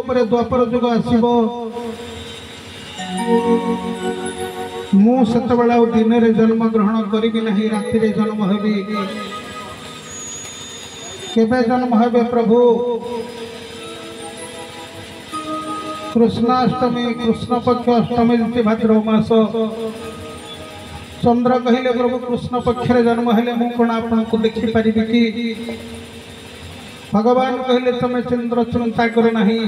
उपरे द्वापर जुग आसीबो मु सेतबेला दिन रे जन्म ग्रहण करिबि नहीं राति रे जन्म हेबि केबे जन्म हेबे प्रभु कृष्णाष्टमी कृष्ण पक्ष अष्टमी भाद्रव मास चंद्र कहले प्रभु कृष्ण पक्ष रे जन्म हेले मु कोन आपन को देखि परिबि कि भगवान कहले तमे चंद्र चिंता कर नहीं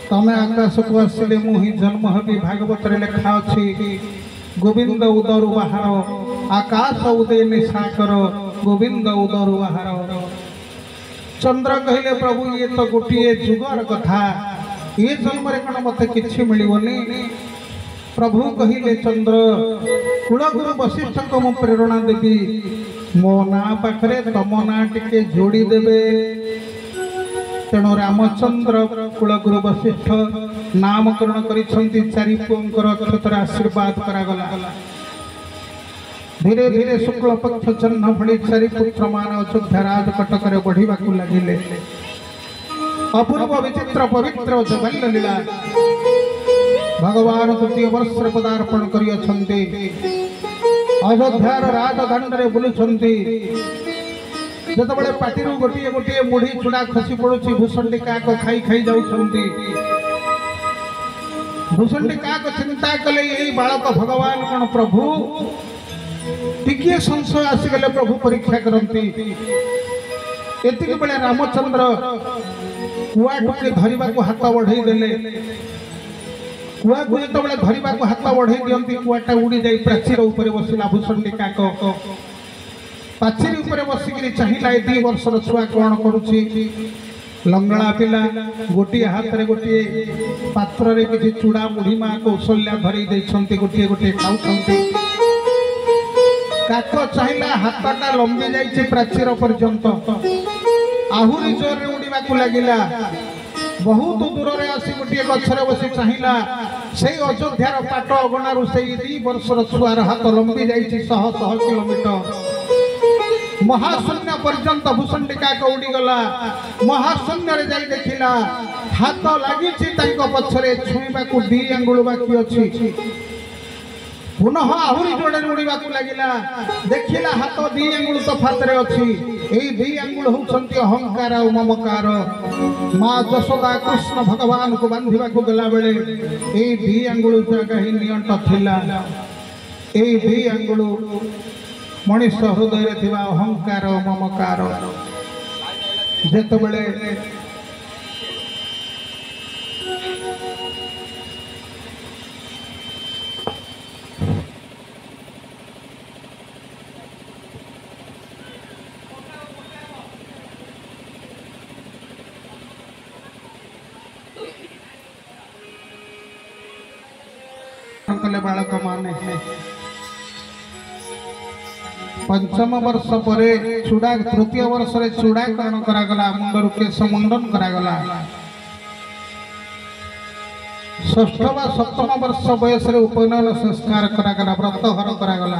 तमे आकाश को आसिले मु ही जन्म हेबि भागवत रे लिखा अछि गोविंद उदरु बाहर आकाश उदय निशाकर गोविंद उदरु बाहर चंद्र कहले प्रभु ये तो गोटे जुगर कथा ये जन्म रे कण मते किछि मिलिवनी प्रभु कहिले चंद्र कुलगुरु वशिष्ठ को मु प्रेरणा देबी मो ना पाखरे तम ना टिके जोड़ी देबे तेणु रामचंद्र कुलगुरु वशिष्ठ नामकरण करिसंती चारि पुंकर अक्षतर आशीर्वाद करागला धीरे धीरे शुक्ल पक्ष जन्म भली चारि पुत्र मान अयोध्या राज कटक रे बढ़िबा को लागिले अपूर्व विचित्र पवित्र जगल लीला भगवान तृतीय वर्ष पदार्पण करी अछंती अयोध्यार राजदंड रे बुलुछंती जतबेले पाटिरु गोटिए गोटिए मुढ़ी चूड़ा खसी पड़ुछि भूषंडी काक खाई खाई जाउछंती भूषंडी काक चिंता कले एई बालक भगवान कोन प्रभु टिकिए संशय आसीगले प्रभु परीक्षा करंती एतिक बेले रामचंद्र कुआ टुके धरिबा को हाथ बढ़ाई देले कुआ को जतबेले धरिबा को हाथ बढ़ाई दियंती कुआटा उड़ी जाई प्राचीर ऊपर बसिला भूषंडी काक पाचेरी ऊपर बसिकी चाहिला 2 वर्षर छुआ कौन करुछि लंगड़ा पिला गोटे हाथ रे गोटे पात्र रे किछि चूड़ा मुढ़ी मा कौशल्या धरी दैछंती गोटे गोटे खाउछंती काक चाहिला हाथटा लंबी जाइछि प्राचीर पर्यंत आहुरी जोर रे उड़ीबा को लागिला बहुत दूर रे आसी गोटे गछरे बसी चाहिला सेई अयोध्यार पाट अगणारु सेई 2 वर्षर छुआर हाथ लंबी जाइछि 100 किलोमीटर महाशून्य पर्यंत भूषंडिका को उड़ी गला महाशून्य रे जाई देखिला हाथ लागि छि तांको पछरे छुईबा को 2 अंगुल बाकी अछि पुनः आहुरी जोड़े उड़ीबा को लागिला देखिला हाथ 2 अंगुल तफात रे अछि एई 2 अंगुल होछंती अहंकार और ममकार मां जशोदा कृष्ण भगवान को बांधिबा को गला बेले एई 2 अंगुल जगह ही नियंट थिला एई 2 अंगुल मनुष्य हृदय थिबा अहंकार ममकार जेतबेले बालक माने पंचम वर्ष परे चूड़ा तृतीय वर्ष रे चूड़ाकरण करागला मुंडर केश मुंडन करागला षष्ठ व सप्तम वर्ष बयस रे उपनयन संस्कार करागला व्रतहर करागला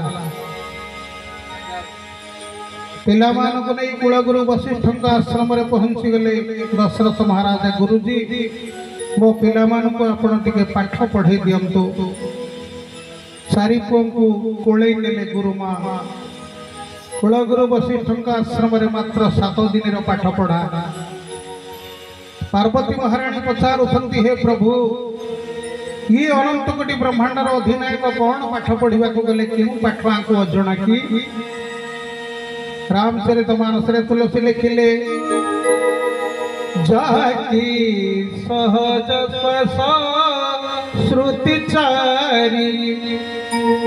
पिला मान को नै कुलगुरु वशिष्ठ आश्रम रे पहुंची गले दशरथ महाराज गुरुजी मो पिला मान को आपण टिके पाठ पढ़ाई दियंतु चारि पुओं को कोळै नेले गुरुमा कुलगुरु वशिष्ठ आश्रम रे मात्र 7 दिन रो पाठ पढ़ा पार्वती महाराणी पचारुछंती हे प्रभु ये अनंत कोटि ब्रह्मांड रो अधिनायक कौन पाठ पढ़िबा को गले केउ पाठ आंको अजणा की रामचरितमानस रे तुलसी लिखिले जाकी सहज स्वसा श्रुति चारी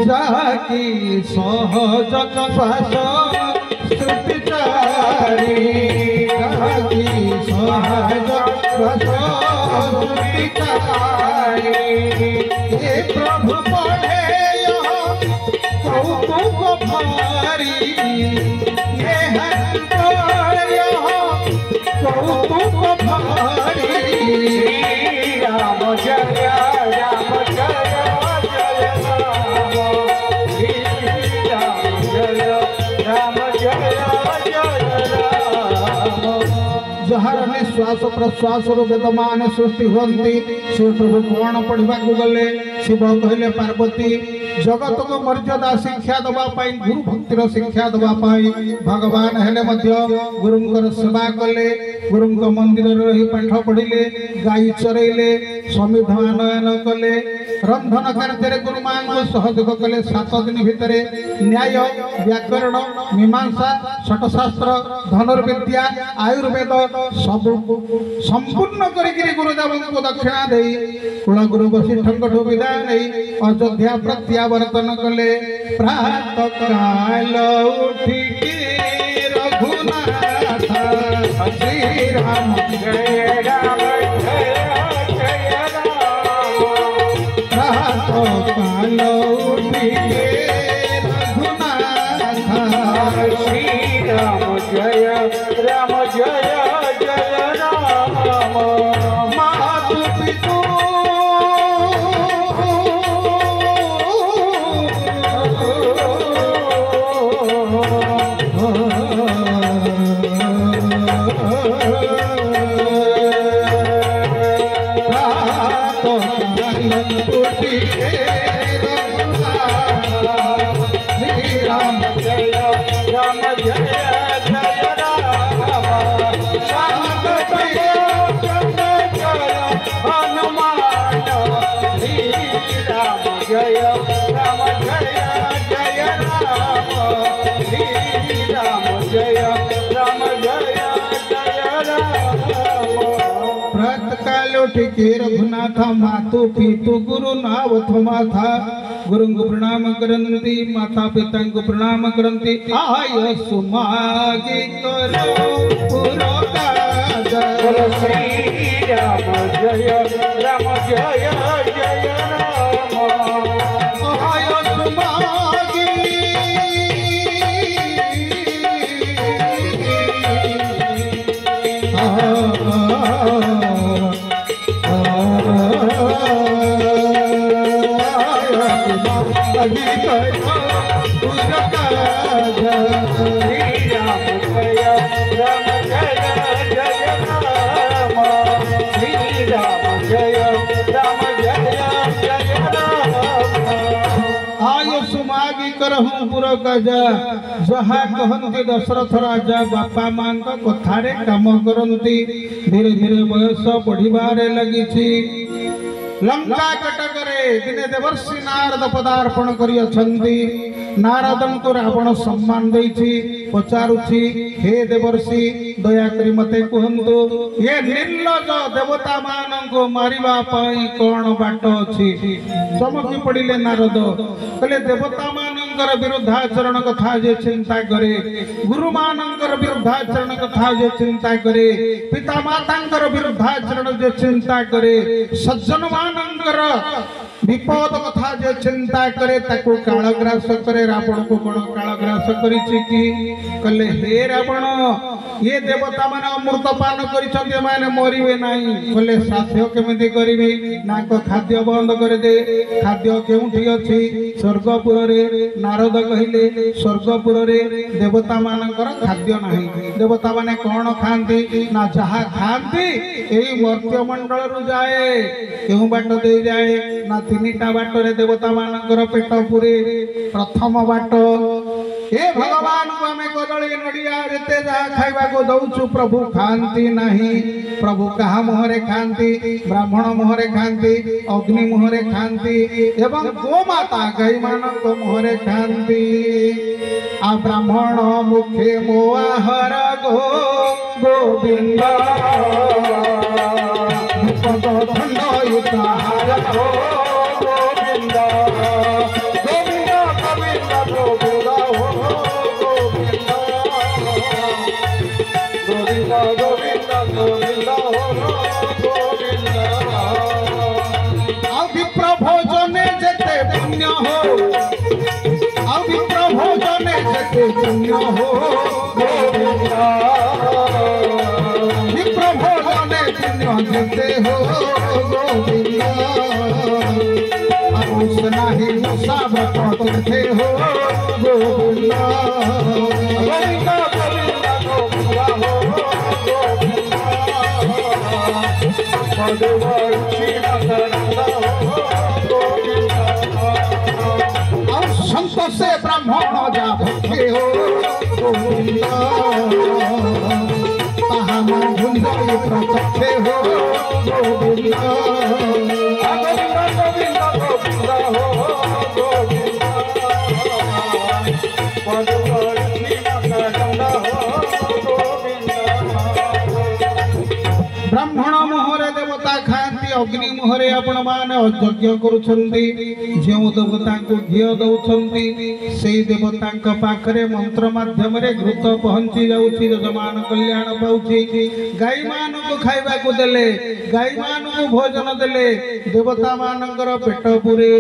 जाकी सहज श्वास श्रुति चारी जाकी सहज श्वास श्रुति चारी हे प्रभु पढ़े कौतुक भारी ये हर कौतुक भारी राम जय राम जय जय राम जय जय राम जहर ମାନେ ଶ୍ୱାସ ପ୍ରଶ୍ୱାସରୁ ବେଦମାନେ ସୃଷ୍ଟି ହୁଅନ୍ତି। ସେ ପ୍ରଭୁ କଣ ପଢ଼ିବାକୁ ଗଲେ? ଶିବ କହିଲେ ପାର୍ବତୀ ଜଗତକୁ ମର୍ଯ୍ୟାଦା ଶିକ୍ଷା ଦେବା ପାଇଁ ଗୁରୁ ଭକ୍ତିର ଶିକ୍ଷା ଦେବା ପାଇଁ ଭଗବାନ ହେଲେ ମଧ୍ୟ ଗୁରୁଙ୍କର ସେବା କଲେ। ଗୁରୁଙ୍କ ମନ୍ଦିରରେ ରହି ପାଠ ପଢ଼ିଲେ, ଗାଈ ଚରେଇଲେ, ସମିଧ ଆନୟନ କଲେ, ରନ୍ଧନ କାର୍ଯ୍ୟରେ ଗୁରୁମାଙ୍କୁ ସହଯୋଗ କଲେ। 7 ଦିନ ଭିତରେ ନ୍ୟାୟ, ବ୍ୟାକରଣ, ମୀମାଂସା, ଷଟଶାସ୍ତ୍ର, ଧନୁର୍ବିଦ୍ୟା, ଆୟୁର୍ବେଦ ସବୁ ସମ୍ପୂର୍ଣ୍ଣ କରିକିରି ଗୁରୁଦେବଙ୍କୁ ଦକ୍ଷିଣା ଦେଇ କୁଳଗୁରୁ ବଶିଷ୍ଠଙ୍କଠୁ ବିଦାୟ ନେଇ ଅଯୋଧ୍ୟା ପ୍ରତ୍ୟାବର୍ତ୍ତନ କଲେ। ପ୍ରାତଃ କାଳ ଉଠିକି ରଘୁନାଥ ଶ୍ରୀରାମ ଜୟ ରାମ ଜୟ ଜୟ ରାମ। ପ୍ରାତଃ କାଳ ଉଠିକି ରଘୁନାଥ ଶ୍ରୀରାମ ଜୟ ରାମ ଜୟ ଜୟ ରାମ। ମାତୁ ପିତୁ के रघुनाथ मातु पितु गुरु नावथ माथा गुरु को प्रणाम करंती, माता पिता को प्रणाम करंती। आय सुमागी करो पुरो काज श्री राम जय राम जय जय राम। आय सुमागी जहा कहते दशरथ राजा बापा मां कथारे काम करती। धीरे धीरे बयस बढ़िबारे लगी। लंका कटकरे दिने देवर्षि नारद पदार्पण करियछंती। नारदन को रावण सम्मान देछि, पचारुछि हे देवर्षि दया करी मते कहंतु ये निर्लज देवता माननको मारिबा पई कोन बाट अछि? चमकी पड़िले नारद कहले देवता मानकर विरुद्धाचरण कथा जे चिंता करे, गुरु मानकर विरुद्धाचरण कथा जे चिंता करे, पिता मातांकर विरुद्धाचरण जे चिंता करे, सज्जन मानकर विपद कथा जे चिंता करे ताको कालग्रास करे। रावण को कोन कालग्रास करिछि कि? कहले हे रावण ये देवता माने अमृत पान करिछन्ते माने मरिवे नाही। कहले साध्य केमिति करिवे? ना को खाद्य बंद कर दे। खाद्य केउठी अछि? स्वर्गपुर रे। नारद कहिले स्वर्गपुर रे देवता मानकर खाद्य नाही। देवता माने कोन खांती? ना जहा खांती एई मर्त्य मंडल रु जाए। केउ बाट दे जाए? ना तीनिटा बाट रे देवता मानकर पेट पुरे। प्रथम बाट हे भगवान को हमें कदली नड़िया जेते जहा खाइबा को दउछु प्रभु खांती नाही। प्रभु कहा मुहरे खांती? ब्राह्मण मुहरे खांती, अग्नि मुहरे खांती एवं गोमाता गाई मानक मुहरे खांती। आ ब्राह्मण मुखे मोआहर गो गोविंद विपद खंड युताहार गो गोविंद गोविंद गोविंद गोविंद गोविंद गोविंद गोविंद गोविंद। विप्र भोजने जेते पुण्य हो, विप्र भोजने जेते पुण्य हो गोविंद। विप्र भोजने पुण्य जेते हो गोविंद। अरुष नाही सब पथे हो गोविंद। गोविंद गोविंद गोविंद हो गोविंद। और संत से ब्राह्मण जा भक्ति हो गोविंद ताहा मंजुल प्रत्यक्ष हो गोविंद ब्राह्मण मुहरे देवता खाती अग्नि मुहरे आपण माने यज्ञ करुछंती जो देवता को घी दउछंती सेई देवता का पाखरे मंत्र माध्यम रे घृत पहुंची जाउची यजमान कल्याण पाउची गाय मान को खाइबा को देले गाय मान को भोजन देले देवता मानकर पेट पुरे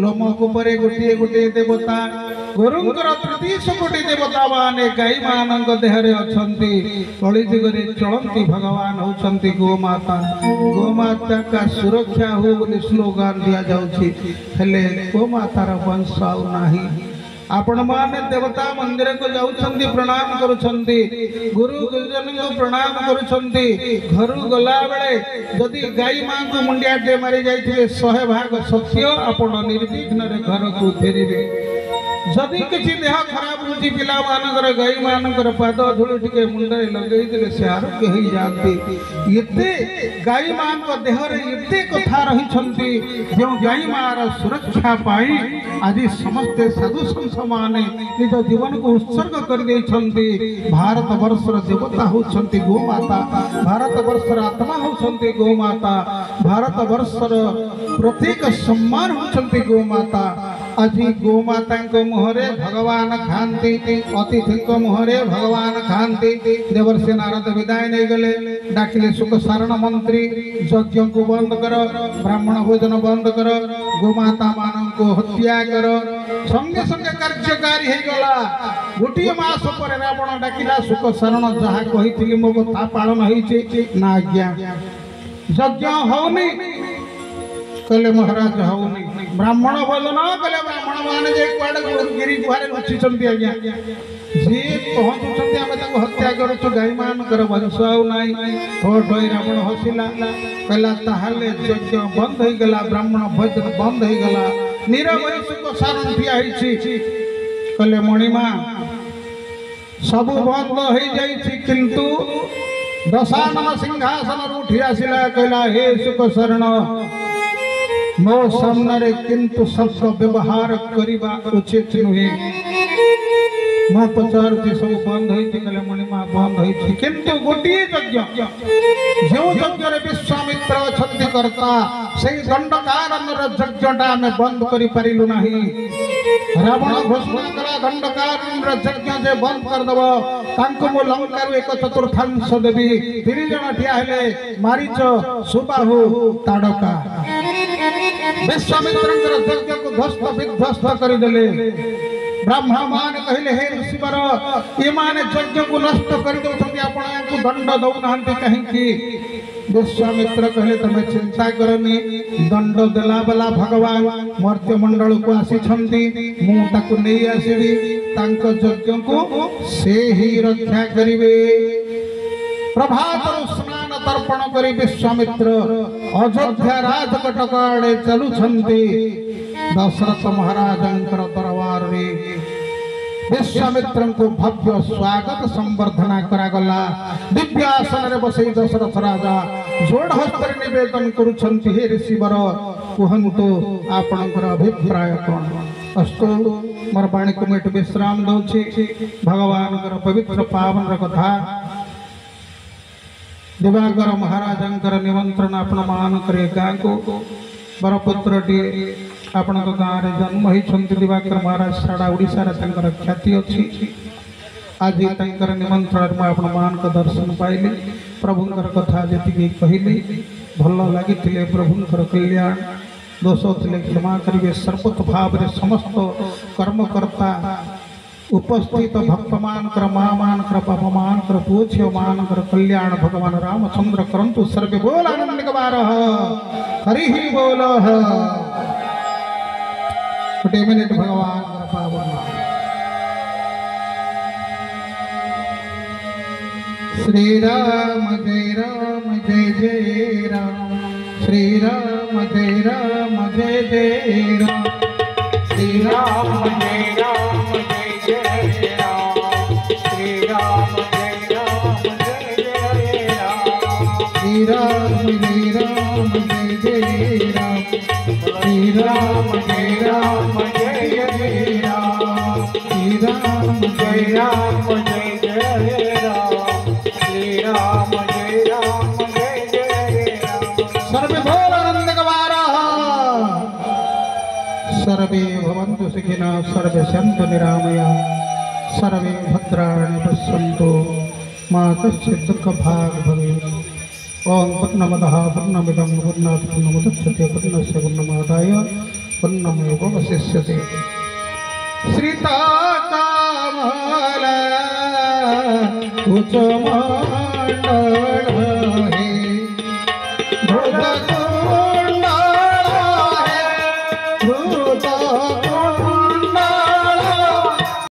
लोम ऊपर गोटे गोटे देवता गुरुंकर 33 कोटी देवता माने गाय मानक देहरे अछंती कलिजुगरे चलंती भगवान होछंती गोमाता का सुरक्षा हो बोली स्लोगान दिया जाउछि हेले गोमातार वंश आउ नाही आपण माने देवता मंदिर को जाउछंती प्रणाम करूछंती गुरु गुरुजन को प्रणाम करूछंती घरु गला बेले जदि गाय मां को मुंडिया टे मारी जाइथिबे 100 भाग सत्य आपण निर्विघ्न रे घर को फेरिबे जदि किसी देह खराब होची पिला मानकर गाय मानकर पाद धूल टिके मुंडे लगेई देले से आरोग्य होई जाती एते गाय मान को देह रे एते कथा रही छंती जो गाय मार सुरक्षा पाई आज समस्त साधु संत माने निज जीवन को उत्सर्ग कर दे छंती भारत वर्षर देवता होछंती गो माता भारत वर्षर आत्मा होछंती गो माता भारत वर्षर प्रत्येक सम्मान होछंती गो माता आज गोमाता मुहरे भगवान खाती अतिथि मुहरे भगवान खाती देवर्षि नारद विदाय नहीं गले डाकिले सुख सारण मंत्री यज्ञ को बंद कर ब्राह्मण भोजन बंद कर गोमाता मान को हत्या कर संगे संगे कार्यकारी हो गला गोटे मास पर रावण डाकिला सुख सारण जहाँ कही मो कथा पालन हो आज्ञा यज्ञ होनी कहले महाराज होनी ब्राह्मण भोजन कहले ब्राह्मण माने जे कुआडे गिरी गुहारे लुचिचंती आज्ञा जे पहुंचुचंती आमे ताको हत्या करछु गाय मान कर वंश आउ नाही होठ होई रावण हसिला कहला ताहाले यज्ञ बंद होई गला ब्राह्मण भोजन बंद होई गला निरवय सुख सारण ठिया हिछि कहले मणिमा सब बंद होई जाईछि किंतु दशानन सिंहासन उठी आसिला कहला हे सुख शरण मो सामने किंतु शब्द व्यवहार करवा उचित नुहे मो पचार सब बंद होले मणिमा बंद हो किंतु गोटे यज्ञ जो यज्ञ विश्वामित्र अच्छा कर्ता से दंडकारण्य यज्ञटा आम बंद करूँ ना रावण घोषणा कला दंडकारण्य यज्ञ जे बंद करदेव मो लंकार एक चतुर्थांश देवी 3 जन ठिया हेले मारीच सुबाहु ताड़का विश्वामित्र यज्ञ को ध्वस्त विध्वस्त करदेले ब्राह्मण मान कहले हे ऋषिवर ये माने यज्ञ को नष्ट कर दउछथि आपण को दंड दउ नाहंती कहीं विश्वामित्र कहले तमे चिंता करनी दंड देला बला भगवान मर्त्य मंडल को आसी छंती मु ताकु नै आसीबी तांक यज्ञ को से ही रक्षा करिवे प्रभात स्नान तर्पण करी विश्वामित्र अयोध्या राजकटक आड़े चलु छंती दशरथ महाराजंकर दरबार रे विश्वामित्र को भव्य स्वागत संवर्धना करागला दिव्य आसन रे बसई दशरथ राजा जोड़ हस्तर निवेदन करुछंती हे ऋषिवर कहंतु आपनकर अभिप्राय कोन अस्तु मोर बाणी को मेट विश्राम दउछि भगवान कर पवित्र पावन कथा दिवाकर महाराजंकर निमंत्रण आपण मान करे गाँ को बरपुत्र टी आपण गाँव में जन्म होती दिवाकर महाराज सारा ओडिशार ख्याति अच्छी आज निमंत्रण में आपण मान दर्शन पाइली प्रभुंर कथा जी कहली भल लगी प्रभुंर कल्याण दोष थे क्षमा करेंगे सर्वत भाव में समस्त कर्मकर्ता उपस्थित भक्त मान माँ मान बाप मान पुओ झील मान कल्याण भगवान रामचंद्र करंतु सर्वे बोल आनंद गवार हरि ही बोल गोटे मिनिट भगवान पावन श्री राम जय जय राम श्री राम जय जय राम श्री राम जय जय राम श्री राम जय जय राम श्री राम जय जय राम श्री राम जय जय राम श्री राम जय जय राम श्री राम जय जय राम सर्वे बोल आनंद गवारा सर्वे भवन्तु सुखिनः सर्वे सन्तु निरामया सर्वे भद्राणि पश्यन्तु मा कश्चित् दुःखभाग् भवेत् ओम पूर्णमदः पूर्णमिदं पूर्णात् पूर्णमुदच्यते पूर्णस्य पूर्णमादाय पूर्णमेवावशिष्यते श्रीताकामल कुचमण्डल हे